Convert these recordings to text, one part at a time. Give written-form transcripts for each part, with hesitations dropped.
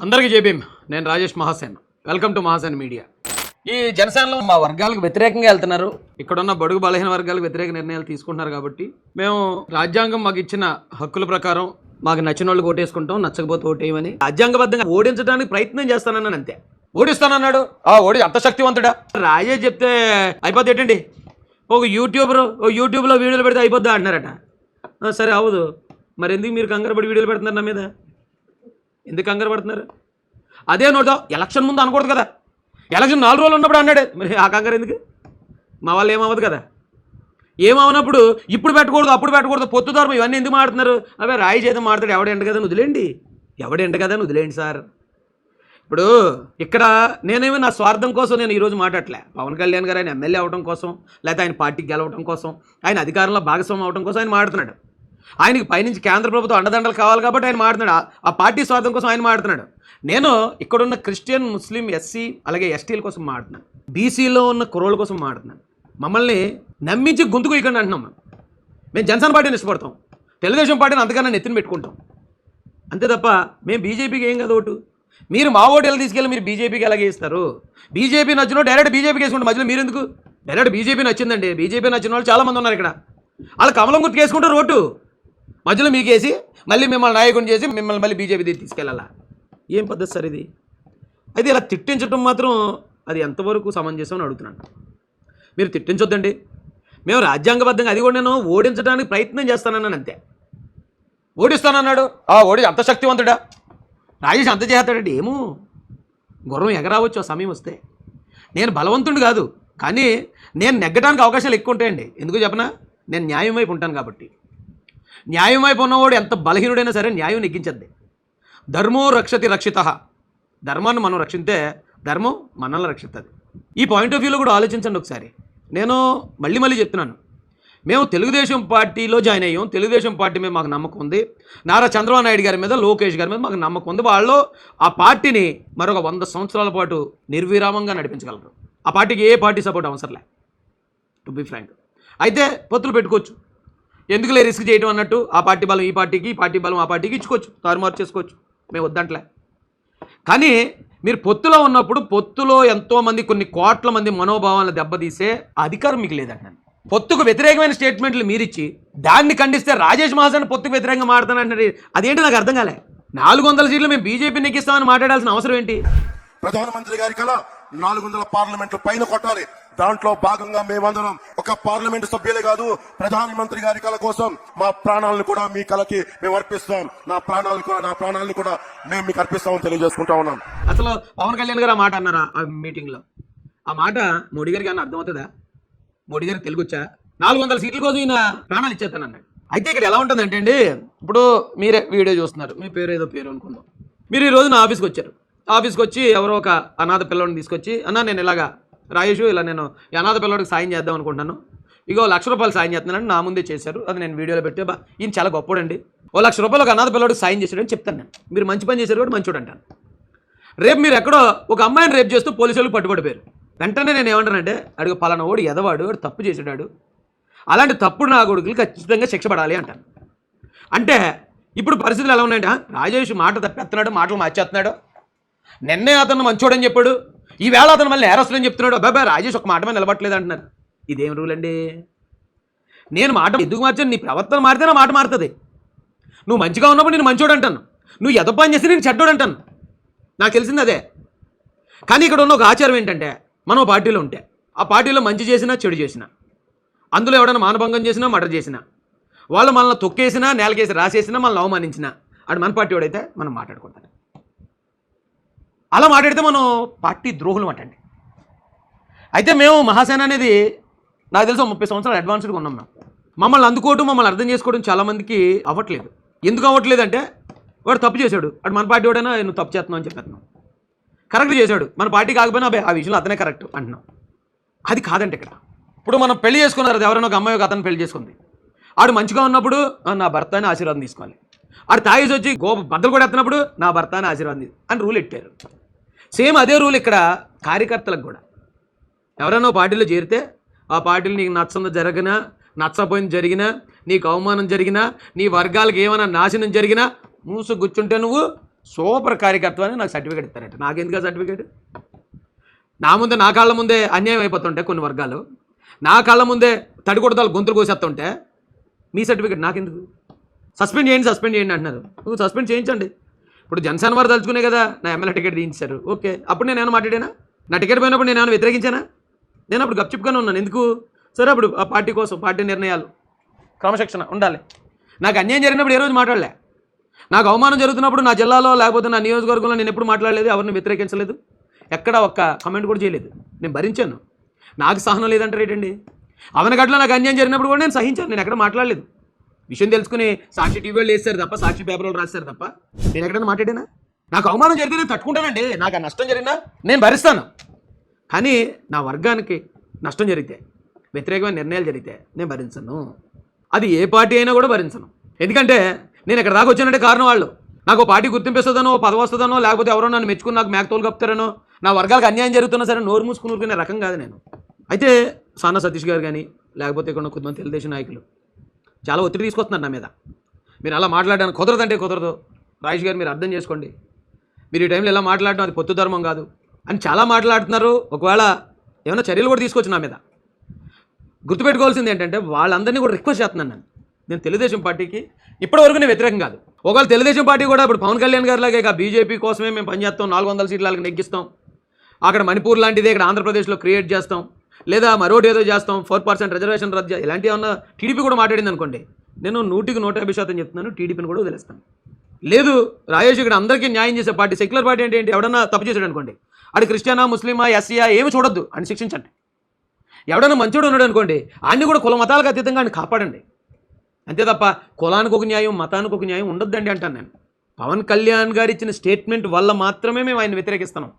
అందరికీ జేబీఎం. నేను Rajesh Mahasen. Welcome to Mahasen media. ఈ జనసేనలో మా వర్గాలకు వ్యతిరేకంగా వెళ్తున్నారు. ఇక్కడున్న బడుగు బలహీన వర్గాలకు వ్యతిరేక నిర్ణయాలు తీసుకుంటున్నారు కాబట్టి మేము రాజ్యాంగం మాకు ఇచ్చిన హక్కుల ప్రకారం మాకు నచ్చిన వాళ్ళు ఓటేసుకుంటాం, నచ్చకపోతే ఓటేయమని రాజ్యాంగబద్ధంగా ఓడించడానికి ప్రయత్నం చేస్తానన్నాను. అంతే. ఓడిస్తానన్నాడు. ఓడి అంత శక్తివంతుడా? రాజేష్ చెప్తే అయిపోద్ది ఏంటండి? ఒక యూట్యూబ్లో వీడియోలు పెడితే అయిపోద్దా అంటున్నారట. సరే అవ్వదు. మరి ఎందుకు మీరు కంగారు పడి వీడియోలు పెడుతున్నారు నా మీద? ఎందుకు కంగారు పడుతున్నారు? అదే నోటో ఎలక్షన్ ముందు అనకూడదు కదా. ఎలక్షన్ 4 రోజులు ఉన్నప్పుడు అన్నాడే. మరి ఆ కంగారు ఎందుకు? మా వాళ్ళు ఏమవ్వదు కదా. ఏమవునప్పుడు ఇప్పుడు పెట్టకూడదు, అప్పుడు పెట్టకూడదు, పొత్తు ధర్మం ఇవన్నీ ఎందుకు మాడుతున్నారు? అవే రాయి చేద్దాం మాడతాడు. ఎవడెంట కదా వదిలేండి సార్. ఇప్పుడు ఇక్కడ నేనేమి నా స్వార్థం కోసం నేను ఈరోజు మాట్లాడలే. పవన్ కళ్యాణ్ గారు ఆయన ఎమ్మెల్యే అవడం కోసం, లేకపోతే ఆయన పార్టీకి గెలవడం కోసం, ఆయన అధికారంలో భాగస్వామ్యం అవడం కోసం ఆయన మాడుతున్నాడు. ఆయనకి పైనుంచి కేంద్ర ప్రభుత్వం అండదండలు కావాలి కాబట్టి ఆయన మాడుతున్నాడు. ఆ పార్టీ స్వార్థం కోసం ఆయన మాడుతున్నాడు. నేను ఇక్కడున్న క్రిస్టియన్, ముస్లిం, ఎస్సీ అలాగే ఎస్టీల కోసం మాడుతున్నాను. బీసీలో ఉన్న కుర్రోళ్ళ కోసం మాడుతున్నాను. మమ్మల్ని నమ్మించి గొంతుకు ఇక్కడ అంటున్నాం. మేము జనసేన పార్టీని ఇష్టపడతాం, తెలుగుదేశం పార్టీని అంతకన్నా నెత్తిని పెట్టుకుంటాం. అంతే తప్ప మేము బీజేపీకి ఏం కదా ఓటు. మీరు మా ఓటు ఎలా తీసుకెళ్ళి మీరు బీజేపీకి ఎలాగే ఇస్తారు? బీజేపీ నచ్చినో డైరెక్ట్ బీజేపీకి వేసుకుంటాం. మధ్యలో మీరు ఎందుకు? డైరెక్ట్ బీజేపీ నచ్చిందండి. బీజేపీ నచ్చిన వాళ్ళు చాలామంది ఉన్నారు ఇక్కడ. వాళ్ళు కమలం గుర్తు వేసుకుంటారు ఓటు. మధ్యలో మీకేసి మళ్ళీ మిమ్మల్ని నాయకుని చేసి మిమ్మల్ని మళ్ళీ బీజేపీ తీసుకెళ్ళాలా? ఏం పద్ధతి సార్ ఇది? అయితే ఇలా తిట్టించడం మాత్రం అది ఎంతవరకు సమంజసం అని అడుగుతున్నాను. మీరు తిట్టించొద్దండి. మేము రాజ్యాంగబద్ధంగా అది కూడా నేను ఓడించడానికి ప్రయత్నం చేస్తానన్నాను. అంతే. ఓడిస్తానన్నాడు. ఓడి అంత శక్తివంతుడా? రాజేష్ అంత చేస్తాడండి. ఏమో గుర్రం ఎగరావచ్చు ఆ సమయం వస్తే. నేను బలవంతుడు కాదు, కానీ నేను నెగ్గడానికి అవకాశాలు ఎక్కువ ఉంటాయండి. ఎందుకు చెప్పనా? నేను న్యాయం వైపు ఉంటాను కాబట్టి. న్యాయం వైపు ఉన్నవాడు ఎంత బలహీనుడైనా సరే న్యాయం నెగ్గించద్ది. ధర్మో రక్షతి రక్షిత. ధర్మాన్ని మనం రక్షిస్తే ధర్మం మనల్ని రక్షిస్తుంది. ఈ పాయింట్ ఆఫ్ వ్యూలో కూడా ఆలోచించండి ఒకసారి. నేను మళ్ళీ చెప్తున్నాను, మేము తెలుగుదేశం పార్టీలో జాయిన్ అయ్యాం. తెలుగుదేశం పార్టీ మీద మాకు నమ్మకం ఉంది. నారా చంద్రబాబు నాయుడు గారి మీద, లోకేష్ గారి మీద మాకు నమ్మకం ఉంది. వాళ్ళు ఆ పార్టీని మరొక 100 సంవత్సరాల పాటు నిర్విరామంగా నడిపించగలరు. ఆ పార్టీకి ఏ పార్టీ సపోర్ట్ అవసరంలే, టు బి ఫ్రాంక్. అయితే పొత్తులు పెట్టుకోవచ్చు, ఎందుకులే రిస్క్ చేయడం అన్నట్టు. ఆ పార్టీ బలం ఈ పార్టీకి, ఈ పార్టీ బలం ఆ పార్టీకి ఇచ్చుకోవచ్చు, తారుమారు చేసుకోవచ్చు. మేము వద్దంటలే. కానీ మీరు పొత్తులో ఉన్నప్పుడు పొత్తులో ఎంతోమంది, కొన్ని కోట్ల మంది మనోభావాలను దెబ్బతీసే అధికారం మీకు లేదంటున్నాను. పొత్తుకు వ్యతిరేకమైన స్టేట్మెంట్లు మీరిచ్చి దాన్ని ఖండిస్తే రాజేష్ మహాసేన్ పొత్తుకు వ్యతిరేకంగా మాట్లాడుతానంటే అదేంటి నాకు అర్థం కాలే. 400 సీట్లు మేము బీజేపీ నెగ్గిస్తామని మాట్లాడాల్సిన అవసరం ఏంటి? ప్రధానమంత్రి గారి కల 400 పార్లమెంట్లు పైన కొట్టాలి. దాంట్లో భాగంగా మేమందరం ఒక పార్లమెంటు సభ్యులే కాదు, ప్రధానమంత్రి గారి కళ కోసం మా ప్రాణాలను కూడా మీ కళకి మేము అర్పిస్తాం. నా ప్రాణాలను కూడా మేము మీకు అర్పిస్తామని తెలియజేసుకుంటా ఉన్నాం. అసలు పవన్ కళ్యాణ్ గారు ఆ మాట అన్నారా ఆ మీటింగ్లో? ఆ మాట మోడీ గారికి అన్న అర్థమవుతుందా? మోడీ గారికి తెలుగుచ్చా? 400 సీట్ల కోసం ఈయన ప్రాణాలు ఇచ్చేస్తానన్నాడు. అయితే ఇక్కడ ఎలా ఉంటుందంటే అండి, ఇప్పుడు మీరే వీడియో చూస్తున్నారు, మీ పేరు ఏదో పేరు అనుకుందాం. మీరు ఈరోజు నా ఆఫీస్కి వచ్చారు. ఆఫీస్కి వచ్చి ఎవరో ఒక అనాథ పిల్లవాడిని తీసుకొచ్చి, అన్న నేను ఇలాగా రాయేష్ ఇలా నేను ఈ అనాథ పిల్లవాడికి సాయం చేద్దాం అనుకుంటున్నాను, ఇగో ₹1,00,000 సాయం చేస్తున్నాను, నా ముందే చేశారు, అది నేను వీడియోలో పెట్టి ఈయన చాలా గొప్పడండి, ₹1,00,000 ఒక అనాథ పిల్లవాడికి సాయం చేశాడని చెప్తాను నేను. మీరు మంచి పని చేశారు కూడా మంచోడు అంటాను. రేపు మీరు ఎక్కడో ఒక అమ్మాయిని రేపు చేస్తూ పోలీసులకు పట్టుబడిపోయారు. వెంటనే నేను ఏమంటానంటే, అడుగు పలానా వాడు ఎదవాడు, వాడు తప్పు చేసాడు, అలాంటి తప్పుడు నా కొడుకులు ఖచ్చితంగా శిక్ష పడాలి అంటాను. అంటే ఇప్పుడు పరిస్థితులు ఎలా ఉన్నాయంటే, రాజేష్ మాట తప్పేస్తున్నాడు, మాటలు మార్చేస్తున్నాడు, నిన్నే అతను మంచోడని చెప్పాడు, ఈవేళ అతను మళ్ళీ నేరస్తులని చెప్తున్నాడు, అబ్బాయి రాజేష్ ఒక మాట మీద నిలబట్టలేదు అంటున్నారు. ఇదేం రూల్ అండి? నేను మాట ఎందుకు మార్చాను? నీ ప్రవర్తన మారితే నా మాట మారుతుంది. నువ్వు మంచిగా ఉన్నప్పుడు నేను మంచోడు అంటాను, నువ్వు ఎద పని చేసి నేను చెడ్డోడు అంటాను. నాకు తెలిసింది అదే. కానీ ఇక్కడ ఉన్న ఒక ఆచారం ఏంటంటే, మనం పార్టీలో ఉంటే ఆ పార్టీలో మంచి చేసినా చెడు చేసినా, అందులో ఎవడైనా మానభంగం చేసినా మర్డర్ చేసినా, వాళ్ళు మనల్ని తొక్కేసినా నేలకేసి రాసేసినా మనల్ని అవమానించినా అది మన పార్టీ వాడైతే మనం మాట్లాడుకుంటాం. అలా మాట్లాడితే మనం పార్టీ ద్రోహులు అంటండి. అయితే మేము మహాసేన అనేది నాకు తెలిసి 30 సంవత్సరాలు అడ్వాన్స్డ్గా ఉన్నాం. మమ్మల్ని అందుకోవడం, మమ్మల్ని అర్థం చేసుకోవడం చాలామందికి అవ్వట్లేదు. ఎందుకు అవ్వట్లేదు అంటే, వాడు తప్పు చేశాడు, అటు మన పార్టీ వాడైనా నువ్వు తప్పు చేస్తున్నావు అని చెప్పేస్తున్నాం. కరెక్ట్ చేశాడు, మన పార్టీ కాకపోయినా ఆ విషయంలో అతనే కరెక్ట్ అంటున్నాం. అది కాదంటే ఇక్కడ. ఇప్పుడు మనం పెళ్లి చేసుకున్నారు, ఎవరైనా ఒక అమ్మాయి ఒక అతను పెళ్లి చేసుకుంది, ఆడు మంచిగా ఉన్నప్పుడు నా భర్త అని ఆశీర్వాదం తీసుకోవాలి, ఆడు తాగేసి వచ్చి బద్దలు కూడా ఎత్తినప్పుడు నా భర్త అని ఆశీర్వాదం అని రూల్ పెట్టారు. సేమ్ అదే రూల్ ఇక్కడ కార్యకర్తలకు కూడా. ఎవరైనా పార్టీలో చేరితే ఆ పార్టీలు నీకు నచ్చంది జరిగినా, నచ్చపోయింది జరిగినా, నీకు అవమానం జరిగినా, నీ వర్గాలకు ఏమైనా నాశనం జరిగినా మూసు కూర్చుంటే నువ్వు సూపర్ కార్యకర్త అని నాకు సర్టిఫికేట్ ఇస్తారట. నాకెందుకు ఆ సర్టిఫికేట్? నా కాళ్ళ ముందే అన్యాయం అయిపోతుంటే కొన్ని వర్గాలు, నా కళ్ళ ముందే తడికొడతాలు గొంతులు కోసేస్తుంటే మీ సర్టిఫికేట్ నాకెందుకు? సస్పెండ్ చేయండి అంటున్నారు. నువ్వు సస్పెండ్ చేయించండి. ఇప్పుడు జనసేన వారు తలుచుకునే కదా నా ఎమ్మెల్యే టికెట్ తీయించారు. ఓకే, అప్పుడు నేను ఏమైనా మాట్లాడానా? నా టికెట్ పోయినప్పుడు నేను ఏమైనా వ్యతిరేకించానా? నేను అప్పుడు గప్చిప్గానే ఉన్నాను. ఎందుకు? సరే, అప్పుడు ఆ పార్టీ కోసం, పార్టీ నిర్ణయాలు, క్రమశిక్షణ ఉండాలి. నాకు అన్యాయం జరిగినప్పుడు ఏ రోజు మాట్లాడలే. నాకు అవమానం జరుగుతున్నప్పుడు నా జిల్లాలో లేకపోతే నా నియోజకవర్గంలో నేను ఎప్పుడు మాట్లాడలేదు, ఎవరిని వ్యతిరేకించలేదు, ఎక్కడ ఒక్క కమెంట్ కూడా చేయలేదు. నేను భరించాను. నాకు సహనం లేదంటారు ఏంటండి? అవనగడ్డలో నాకు అన్యాయం జరిగినప్పుడు కూడా నేను సహించాను. నేను ఎక్కడ మాట్లాడలేదు. విషయం తెలుసుకుని సాక్షి టీవీలో వేస్తారు తప్ప, సాక్షి పేపర్లో రాస్తారు తప్ప నేను ఎక్కడైనా మాట్లాడినా? నాకు అవమానం జరిగితే నేను తట్టుకుంటానండి. నాకు ఆ నష్టం జరిగినా నేను భరిస్తాను. కానీ నా వర్గానికి నష్టం జరిగితే, వ్యతిరేకమైన నిర్ణయాలు జరిగితే నేను భరించను. అది ఏ పార్టీ అయినా కూడా భరించను. ఎందుకంటే నేను ఇక్కడ దాకా వచ్చానంటే కారణం వాళ్ళు. నాకు పార్టీ గుర్తింపిస్తుందనో, పదవి వస్తుందనో, లేకపోతే ఎవరో నన్ను మెచ్చుకుని నాకు మేకతోలు కప్తారనో, నా వర్గాలకు అన్యాయం జరుగుతున్నా సరే నోరు మూసుకుని ఊరుకునే రకం కాదు నేను. అయితే సానా సతీష్ గారు కానీ, లేకపోతే ఇక్కడ కొంతమంది తెలుగుదేశం నాయకులు చాలా ఒత్తిడి తీసుకొస్తున్నారు నా మీద. మీరు అలా మాట్లాడడానికి కుదరదంటే కుదరదు. రాజేష్ గారు, మీరు అర్థం చేసుకోండి. మీరు ఈ టైంలో ఇలా మాట్లాడడం అది పొత్తు ధర్మం కాదు అని చాలా మాట్లాడుతున్నారు. ఒకవేళ ఏమైనా చర్యలు కూడా తీసుకోవచ్చు నా మీద. గుర్తుపెట్టుకోవాల్సింది ఏంటంటే వాళ్ళందరినీ కూడా రిక్వెస్ట్ చేస్తున్నాను నేను తెలుగుదేశం పార్టీకి ఇప్పటివరకు నేను వ్యతిరేకం కాదు. ఒకవేళ తెలుగుదేశం పార్టీ కూడా ఇప్పుడు పవన్ కళ్యాణ్ గారి లాగా ఇక బీజేపీ కోసమే మేము పనిచేస్తాం, 400 సీట్ల వాళ్ళకి నెగ్గిస్తాం, అక్కడ మణిపూర్ లాంటిది ఇక్కడ ఆంధ్రప్రదేశ్లో క్రియేట్ చేస్తాం, లేదా మరోటి ఏదో చేస్తాం, 4% రిజర్వేషన్ రద్దు ఇలాంటివి ఏమన్నా టీడీపీ కూడా మాట్లాడింది అనుకోండి, నేను 100% చెప్తున్నాను, టీడీపీని కూడా వదిలేస్తాను. లేదు రాజేష్ ఇక్కడ అందరికీ న్యాయం చేసే పార్టీ, సెక్యులర్ పార్టీ అంటే ఏంటి? ఎవడన్నా తప్పు చేశాడు అనుకోండి, అది క్రిస్టియనా, ముస్లిమా, ఎస్సీయా ఏమి చూడొద్దు అని శిక్షించండి. ఎవడన్నా మంచోడు ఉన్నాడు అనుకోండి, అన్ని కూడా కుల మతాలకు అతీతంగా ఆయన కాపాడండి. అంతే తప్ప కులానికి ఒక న్యాయం, మతానికి ఒక న్యాయం ఉండొద్దండి అంటాను నేను. పవన్ కళ్యాణ్ గారు ఇచ్చిన స్టేట్మెంట్ వల్ల మాత్రమే మేము ఆయన వ్యతిరేకిస్తున్నాం.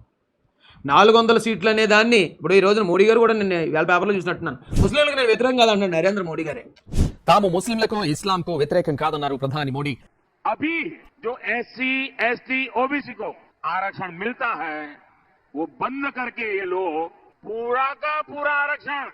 400 సీట్లు అనే దాన్ని ఇప్పుడు ఈ రోజున మోడీ గారు కూడా నేను వాళ్ళ పేపర్లో చూసినట్టున్నాను, ముస్లింలకు నేను వ్యతిరేకం కాదంటున్నాను నరేంద్ర మోడీ గారే. తాము ముస్లింలకు ఇస్లాంకు వ్యతిరేకం కాదన్నారు ప్రధాని మోడీ. अभी जो SC ST OBC को आरक्षण मिलता है वो बंद करके ये लोग पूरा का पूरा आरक्षण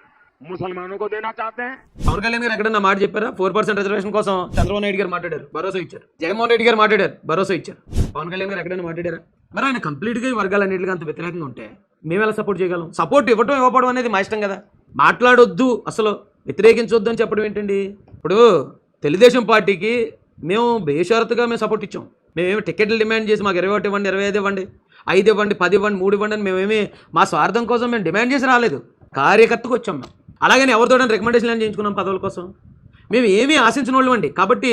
मुसलमानों को देना चाहते हैं. పవన్ కళ్యాణ్ గారు ఎక్కడన్నా మాట చెప్పారా? 4% రిజర్వేషన్ కోసం చంద్రబాబు నాయుడు గారు మాట్లాడారు, భరోసా ఇచ్చారు. జగన్మోహన్ రెడ్డి గారు మాట్లాడారు, భరోసా ఇచ్చారు. పవన్ కళ్యాణ్ గారు ఎక్కడైనా మాట్లాడారా? మరి ఆయన కంప్లీట్గా ఈ వర్గాలన్నింటిగా అంత వ్యతిరేకంగా ఉంటే మేము ఎలా సపోర్ట్ చేయగలం? సపోర్ట్ ఇవ్వడం అనేది మా ఇష్టం కదా. మాట్లాడొద్దు, అసలు వ్యతిరేకించొద్దు అని చెప్పడం ఏంటండి? ఇప్పుడు తెలుగుదేశం పార్టీకి మేము బేషరతుగా మేము సపోర్ట్ ఇచ్చాం. మేమేమి టికెట్లు డిమాండ్ చేసి మాకు 21 ఇవ్వండి, 25 ఇవ్వండి, 5 ఇవ్వండి, 10 ఇవ్వండి, 3 ఇవ్వండి అని మేమేమి మా స్వార్థం కోసం మేము డిమాండ్ చేసి రాలేదు. కార్యకర్తకు వచ్చాం మేము. అలాగని ఎవరితో రికమెండేషన్ అని చేయించుకున్నాం పదవుల కోసం. మేము ఏమీ ఆశించిన వాళ్ళు అండి. కాబట్టి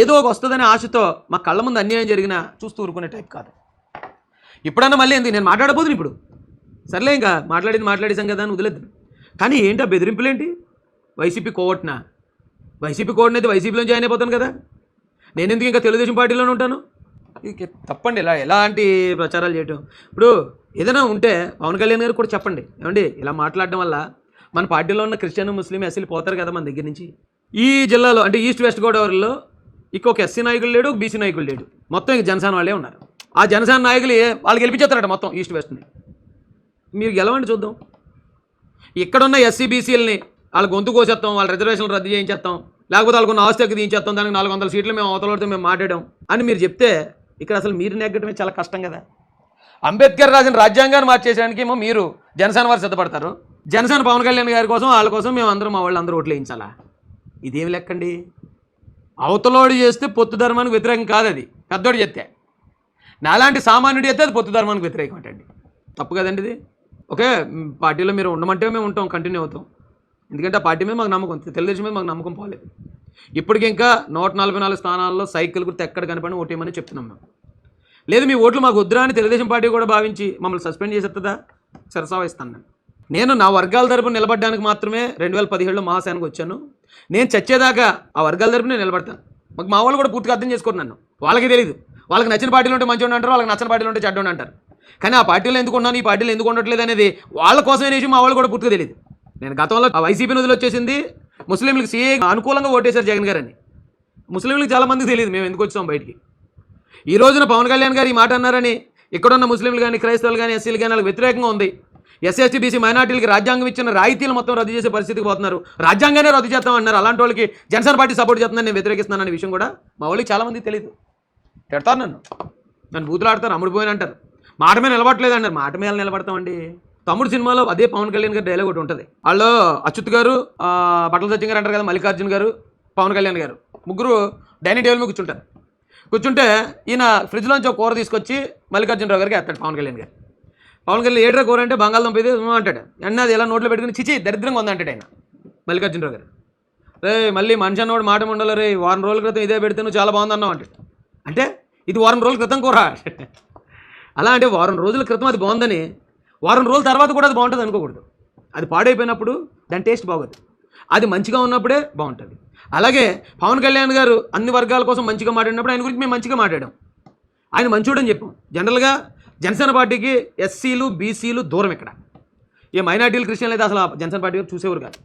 ఏదో ఒక వస్తుందనే ఆశతో మా కళ్ళ ముందు అన్యాయం జరిగినా చూస్తూ ఊరుకునే టైప్ కాదు. ఇప్పుడన్నా మళ్ళీ ఎందుకు నేను మాట్లాడబోదును ఇప్పుడు, సర్లే ఇంకా మాట్లాడేసాం కదా అని వదిలేదు. కానీ ఏంటి ఆ బెదిరింపులు ఏంటి? వైసీపీ కోవట్నా? వైసీపీ కోవట్నైతే వైసీపీలో జాయిన్ అయిపోతాను కదా, నేను ఎందుకు ఇంకా తెలుగుదేశం పార్టీలోనే ఉంటాను? ఇక తప్పండి ఎలాంటి ప్రచారాలు చేయటం. ఇప్పుడు ఏదైనా ఉంటే పవన్ కళ్యాణ్ గారు కూడా చెప్పండి, ఏమండి ఇలా మాట్లాడడం వల్ల మన పార్టీలో ఉన్న క్రిస్టియన్, ముస్లిం, ఎస్సీలు పోతారు కదా మన దగ్గర నుంచి. ఈ జిల్లాలో అంటే ఈస్ట్ వెస్ట్ గోదావరిలో ఇంకొక ఎస్సీ నాయకులు లేడు, ఒక బీసీ నాయకులు లేడు, మొత్తం ఇంక జనసేన వాళ్ళే ఉన్నారు. ఆ జనసేన నాయకులు వాళ్ళు గెలిపించేస్తారట మొత్తం ఈస్ట్ వెస్ట్ని. మీరు గెలవండి చూద్దాం. ఇక్కడున్న ఎస్సీ బీసీలని వాళ్ళ గొంతు కోసేస్తాం, వాళ్ళ రిజర్వేషన్లు రద్దు చేయించేస్తాం, లేకపోతే వాళ్ళకున్న ఆస్తి ఎక్కి తీయించేస్తాం, దానికి 400 సీట్లు మేము అవతలతో మేము మాట్లాడాం అని మీరు చెప్తే ఇక్కడ అసలు మీరు నెగ్గడమే చాలా కష్టం కదా. అంబేద్కర్ రాసిన రాజ్యాంగాన్ని మార్చేయడానికి ఏమో మీరు జనసేన వారు సిద్ధపడతారు, జనసేన పవన్ కళ్యాణ్ గారి కోసం వాళ్ళ కోసం మేము అందరం మా వాళ్ళందరూ ఓట్లు వేయించాలా? ఇదేమి లెక్కండి? అవతలోడు చేస్తే పొత్తు ధర్మానికి వ్యతిరేకం కాదు, అది పెద్దోడు చెప్తే. నాలాంటి సామాన్యుడు చేస్తే అది పొత్తు ధర్మానికి వ్యతిరేకం అంటండి. తప్పు కదండి ఇది. ఓకే, పార్టీలో మీరు ఉండమంటే మేము ఉంటాం, కంటిన్యూ అవుతాం. ఎందుకంటే ఆ పార్టీ మీద మాకు నమ్మకం, తెలుగుదేశం మీద మాకు నమ్మకం పోలేదు. ఇప్పటికి ఇంకా 144 స్థానాల్లో సైకిల్ గుర్తు ఎక్కడ కనపడిన ఓటేయమని చెప్తున్నాం మేము. లేదు మీ ఓట్లు మాకు వద్దురా అని తెలుగుదేశం పార్టీ కూడా భావించి మమ్మల్ని సస్పెండ్ చేసేస్తుందా? సరసావా ఇస్తాను నేను నా వర్గాల తరపున నిలబడడానికి మాత్రమే 2017లో మహాసేనకు వచ్చాను. నేను చచ్చేదాకా ఆ వర్గాల తరపున నేను నిలబడతాను. మాకు మా వాళ్ళు కూడా పూర్తిగా అర్థం చేసుకోరు నన్ను. వాళ్ళకి తెలియదు, వాళ్ళకి నచ్చిన పార్టీలు ఉంటే మంచిగా అంటారు, వాళ్ళకి నచ్చిన పార్టీలు ఉంటే చెడ్డ అంటారు. కానీ ఆ పార్టీలో ఎందుకు ఉన్నాను, ఈ పార్టీలో ఎందుకు ఉండట్లేదు అనేది వాళ్ళ కోసమే విషయం మా వాళ్ళు కూడా పూర్తిగా తెలియదు. నేను గతంలో వైసీపీ నిధులు వచ్చేసింది, ముస్లింలకు సీఏ అనుకూలంగా ఓటేశారు జగన్ గారు అని. ముస్లింలకు చాలామందికి తెలియదు మేము ఎందుకు వచ్చాం బయటికి. ఈ రోజున పవన్ కళ్యాణ్ గారు ఈ మాట అన్నారని ఇక్కడున్న ముస్లింలు కానీ, క్రైస్తవులు కానీ, ఎస్సీలు కానీ వాళ్ళకి వ్యతిరేకంగా ఉంది. ఎస్సీ ఎస్టీ బీసీ మైనార్టీలకి రాజ్యాంగం ఇచ్చిన రాయితీలు మొత్తం రద్దు చేసే పరిస్థితికి పోతున్నారు, రాజ్యాంగానే రద్దు చేస్తామన్నారు. అలాంటి వాళ్ళకి జనసేన పార్టీ సపోర్ట్ చేస్తుందని నేను వ్యతిరేకిస్తున్నాను అనే విషయం కూడా మా వాళ్ళకి చాలామందికి తెలియదు. పెడతారు నన్ను. నన్ను బూతులు ఆడతారు, అమ్ముడిపోయిన అంటారు, మాట మీద నిలబడలేదు అంటారు. మాట మీద నిలబడతామండి. తమ్ముడు సినిమాలో అదే పవన్ కళ్యాణ్ గారు డైలాగ్ ఒకటి ఉంటుంది. వాళ్ళు అచ్యుత్ గారు, బట్టల సత్యం గారు అంటారు కదా, మల్లికార్జున్ గారు, పవన్ కళ్యాణ్ గారు ముగ్గురు డైనింగ్ టేబుల్ మీద కూర్చుంటారు. కూర్చుంటే ఈయన ఫ్రిడ్జ్లోంచి ఒక కూర తీసుకొచ్చి మల్లికార్జునరావు గారికి వేస్తాడు పవన్ కళ్యాణ్ గారు. పవన్ కళ్యాణ్ ఏడ్రా కూర అంటే బంగాళదుంప ఇది అంటాడు. ఎన్న అది ఎలా నోట్లో పెట్టుకుని చిచి దరిద్రంగా ఉందంటాడు ఆయన మల్లికార్జునరావు గారు. రే మళ్ళీ మనిషి అన్నవాడు మాట ఉండాలి రే, వారం రోజుల క్రితం ఇదే పెడితే నువ్వు చాలా బాగుందన్నావు అంటాడు. అంటే ఇది వారం రోజుల క్రితం కూర. అలా అంటే వారం రోజుల క్రితం అది బాగుందని వారం రోజుల తర్వాత కూడా అది బాగుంటుంది అనుకోకూడదు. అది పాడైపోయినప్పుడు దాని టేస్ట్ బాగోదు. అది మంచిగా ఉన్నప్పుడే బాగుంటుంది. అలాగే పవన్ కళ్యాణ్ గారు అన్ని వర్గాల కోసం మంచిగా మాట్లాడినప్పుడు ఆయన గురించి మేము మంచిగా మాట్లాడాం. ఆయన మంచోడని చెప్పాం. జనరల్గా జనసేన పార్టీకి ఎస్సీలు బీసీలు దూరం. ఇక్కడ ఏ మైనార్టీలు క్రిస్టియన్లు అయితే అసలు జనసేన పార్టీ గారు చూసేవారు కాదు.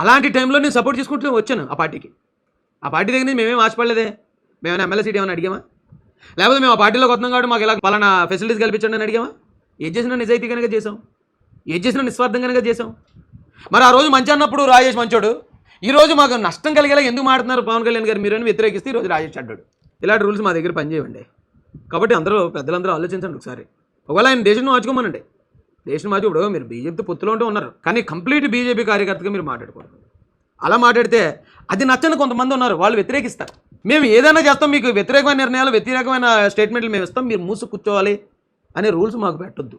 అలాంటి టైంలో నేను సపోర్ట్ చేసుకుంటూ వచ్చాను ఆ పార్టీకి. ఆ పార్టీ దగ్గర నుంచి మేమేం ఆశపడలేదే. మేమైనా ఎమ్మెల్యే సీట్ ఏమైనా అడిగామా? లేకపోతే మేము ఆ పార్టీలోకి వస్తున్నాం కాబట్టి మాకు ఇలా పలానా ఫెసిలిటీస్ కల్పించండి అని అడిగామా? ఏం చేసినా నిజాయితీగానే చేసాం, ఏం చేసినా నిస్వార్థంగానే చేసాం. మరి ఆ రోజు మంచి అన్నప్పుడు రాజేష్ మంచోడు, ఈరోజు మాకు నష్టం కలిగేలా ఎందుకు మాడుతున్నారు పవన్ కళ్యాణ్ గారు మీరు అని వ్యతిరేకిస్తే ఈరోజు రాజేష్ అడ్డాడు. ఇలాంటి రూల్స్ మా దగ్గర పనిచేయండి. కాబట్టి అందరూ పెద్దలందరూ ఆలోచించండి ఒకసారి. ఒకవేళ ఆయన దేశం మార్చుకోమనండి. దేశం మార్చి ఇప్పుడు మీరు బీజేపీతో పొత్తులో ఉంటూ ఉన్నారు, కానీ కంప్లీట్ బీజేపీ కార్యకర్తగా మీరు మాట్లాడకూడదు. అలా మాట్లాడితే అది నచ్చని కొంతమంది ఉన్నారు, వాళ్ళు వ్యతిరేకిస్తారు. మేము ఏదైనా చేస్తాం, మీకు వ్యతిరేకమైన నిర్ణయాలు వ్యతిరేకమైన స్టేట్మెంట్లు మేము ఇస్తాం, మీరు మూసు కూర్చోవాలి అనే రూల్స్ మాకు పెట్టొద్దు.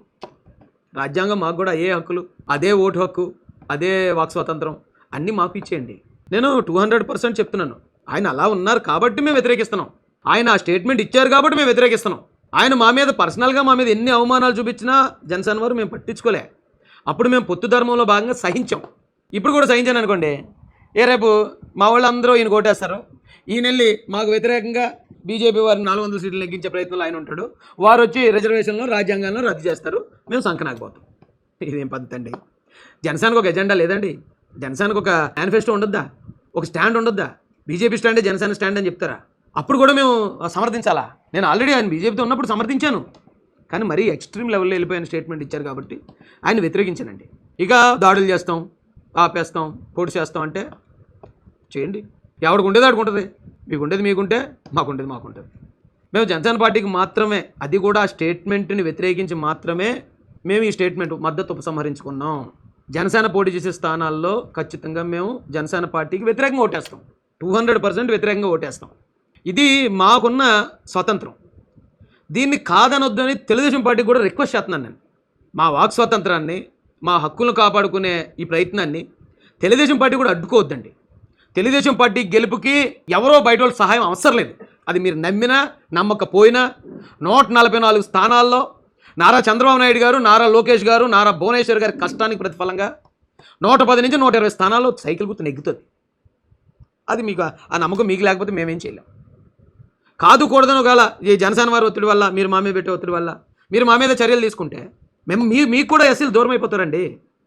రాజ్యాంగం మాకు కూడా ఏ హక్కులు, అదే ఓటు హక్కు, అదే వాక్ స్వాతంత్రం అన్నీ మాకు ఇచ్చేయండి. నేను 200% చెప్తున్నాను. ఆయన అలా ఉన్నారు కాబట్టి మేము వ్యతిరేకిస్తున్నాం. ఆయన ఆ స్టేట్మెంట్ ఇచ్చారు కాబట్టి మేము వ్యతిరేకిస్తున్నాం. ఆయన మా మీద పర్సనల్గా మా మీద ఎన్ని అవమానాలు చూపించినా జనసేన వారు మేము పట్టించుకోలే. అప్పుడు మేము పొత్తు ధర్మంలో భాగంగా సహించాం. ఇప్పుడు కూడా సహించాను అనుకోండి, రేపు మా వాళ్ళందరూ ఈయన కొట్టేస్తారు. ఈయన వెళ్ళి మాకు వ్యతిరేకంగా బీజేపీ వారిని 400 సీట్లు నెగ్గించే ప్రయత్నంలో ఆయన ఉంటాడు. వారు వచ్చి రిజర్వేషన్లో రాజ్యాంగాల్లో రద్దు చేస్తారు, మేము సంకనాకపోతాం. ఇదేం పద్ధతి అండి? జనసేనకు ఒక ఎజెండా లేదండి? జనసేనకు ఒక మేనిఫెస్టో ఉండొద్దా? ఒక స్టాండ్ ఉండొద్దా? బీజేపీ స్టాండే జనసేన స్టాండ్ అని చెప్తారా? అప్పుడు కూడా మేము సమర్థించాలా? నేను ఆల్రెడీ ఆయన బీజేపీతో ఉన్నప్పుడు సమర్థించాను, కానీ మరీ ఎక్స్ట్రీమ్ లెవెల్లో వెళ్ళిపోయిన స్టేట్మెంట్ ఇచ్చారు కాబట్టి ఆయన వ్యతిరేకించానండి. ఇక దాడులు చేస్తాం, ఆపేస్తాం, పోటీ చేస్తాం అంటే చేయండి. ఎవరికి ఉండేది ఆడికి ఉంటుంది. మీకు ఉండేది మీకుంటే, మాకుండేది మాకుంటుంది. మేము జనసేన పార్టీకి మాత్రమే, అది కూడా ఆ స్టేట్మెంట్ని వ్యతిరేకించి మాత్రమే మేము ఈ స్టేట్మెంట్ మద్దతు ఉపసంహరించుకున్నాం. జనసేన పోటీ చేసే స్థానాల్లో ఖచ్చితంగా మేము జనసేన పార్టీకి వ్యతిరేకంగా ఓటేస్తాం. 200% వ్యతిరేకంగా ఓటేస్తాం. ఇది మాకున్న స్వతంత్రం. దీన్ని కాదనొద్దని తెలుగుదేశం పార్టీకి కూడా రిక్వెస్ట్ చేస్తున్నాను నేను. మా వాక్ స్వాతంత్రాన్ని, మా హక్కులను కాపాడుకునే ఈ ప్రయత్నాన్ని తెలుగుదేశం పార్టీ కూడా అడ్డుకోవద్దండి. తెలుగుదేశం పార్టీ గెలుపుకి ఎవరో బయట వాళ్ళ సహాయం అవసరం లేదు. అది మీరు నమ్మినా నమ్మకపోయినా 144 స్థానాల్లో నారా చంద్రబాబు నాయుడు గారు, నారా లోకేష్ గారు, నారా భువనేశ్వర్ గారి కష్టానికి ప్రతిఫలంగా 110 నుంచి 120 స్థానాల్లో సైకిల్ గుర్తు నెగ్గుతుంది. అది మీకు ఆ నమ్మకం మీకు లేకపోతే మేమేం చేయలేం. కాదు కూడదని ఒకవేళ ఈ జనసేన వారి ఒత్తిడి వల్ల, మీరు మా మీద పెట్టే ఒత్తిడి వల్ల మీరు మా మీద చర్యలు తీసుకుంటే మేము మీకు కూడా ఎస్సీలు దూరం అయిపోతారండి.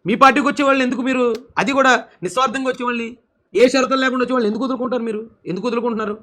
మీ పార్టీకి వచ్చే వాళ్ళు ఎందుకు మీరు, అది కూడా నిస్వార్థంగా వచ్చేవాళ్ళని, ఏ షరతులు లేకుండా వచ్చేవాళ్ళు ఎందుకు వదులుకుంటారు? మీరు ఎందుకు వదులుకుంటున్నారు?